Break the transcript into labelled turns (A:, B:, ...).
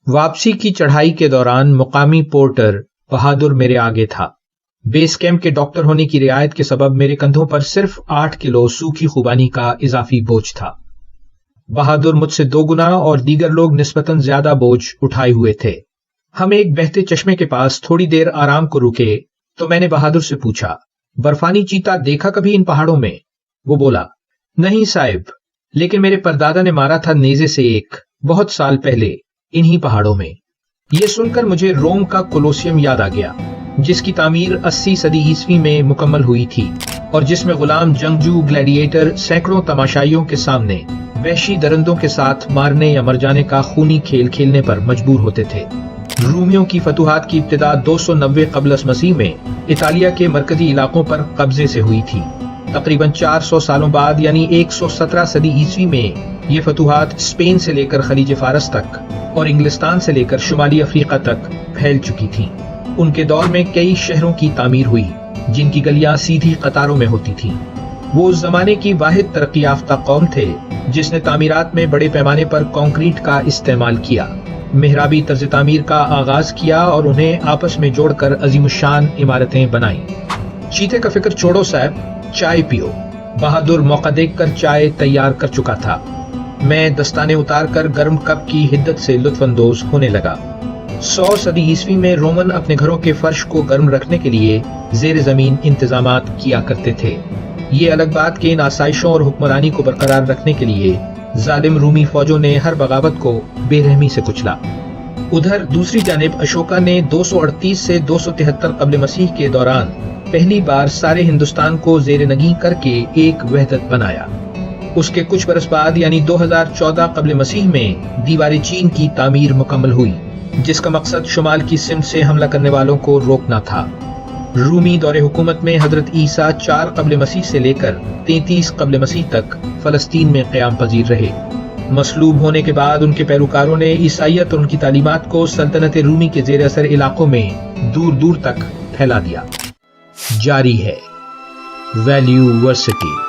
A: واپسی کی چڑھائی کے دوران مقامی پورٹر بہادر میرے آگے تھا۔ بیس کیمپ کے ڈاکٹر ہونے کی رعایت کے سبب میرے کندھوں پر صرف 8 کلو سوکھی خوبانی کا اضافی بوجھ تھا۔ بہادر مجھ سے 2 گنا اور دیگر لوگ نسبتاً زیادہ بوجھ اٹھائے ہوئے تھے۔ ہم ایک بہتے چشمے کے پاس تھوڑی دیر آرام کو رکے تو میں نے بہادر سے پوچھا، برفانی چیتا دیکھا کبھی ان پہاڑوں میں؟ وہ بولا، نہیں صاحب، لیکن میرے پردادا نے مارا تھا نیزے سے ایک، بہت سال پہلے، انہی پہاڑوں میں۔ یہ سن کر مجھے روم کا کولوسیم یاد آ گیا، جس کی تعمیر 80 صدی عیسوی میں مکمل ہوئی تھی اور جس میں غلام جنگجو گلیڈیٹر سینکڑوں تماشائیوں کے سامنے وحشی درندوں کے ساتھ مارنے یا مر جانے کا خونی کھیل کھیلنے پر مجبور ہوتے تھے۔ رومیوں کی فتوحات کی ابتدا 290 قبل مسیح میں اطالیہ کے مرکزی علاقوں پر قبضے سے ہوئی تھی۔ تقریباً 400 سالوں بعد یعنی 117 صدی عیسوی میں یہ فتوحات اسپین سے لے کر خلیج فارس تک اور انگلستان سے لے کر شمالی افریقہ تک پھیل چکی تھیں۔ ان کے دور میں کئی شہروں کی تعمیر ہوئی جن کی گلیاں سیدھی قطاروں میں ہوتی تھیں۔ وہ اس زمانے کی واحد ترقی یافتہ قوم تھے جس نے تعمیرات میں بڑے پیمانے پر کنکریٹ کا استعمال کیا، محرابی طرز تعمیر کا آغاز کیا اور انہیں آپس میں جوڑ کر عظیم الشان عمارتیں بنائیں۔ چیتے کا فکر چھوڑو صاحب، چائے پیو۔ بہادر موقع دیکھ کر چائے تیار کر چکا تھا۔ میں دستانے اتار کر گرم کپ کی حدت سے لطف اندوز ہونے لگا۔ 100 صدی عیسوی میں رومن اپنے گھروں کے فرش کو گرم رکھنے کے لیے زیر زمین انتظامات کیا کرتے تھے۔ یہ الگ بات کہ ان آسائشوں اور حکمرانی کو برقرار رکھنے کے لیے ظالم رومی فوجوں نے ہر بغاوت کو بے رحمی سے کچلا۔ ادھر دوسری جانب اشوکا نے 238 سے 273 قبل مسیح کے دوران پہلی بار سارے ہندوستان کو زیر نگین کر کے ایک وحدت بنایا۔ اس کے کچھ برس بعد یعنی 2014 قبل مسیح میں دیوار چین کی تعمیر مکمل ہوئی، جس کا مقصد شمال کی سمت سے حملہ کرنے والوں کو روکنا تھا۔ رومی دور حکومت میں حضرت عیسیٰ 4 قبل مسیح سے لے کر 33 قبل مسیح تک فلسطین میں قیام پذیر رہے۔ مصلوب ہونے کے بعد ان کے پیروکاروں نے عیسائیت اور ان کی تعلیمات کو سلطنت رومی کے زیر اثر علاقوں میں دور دور تک پھیلا دیا۔ جاری ہے ویلیو ورسٹی۔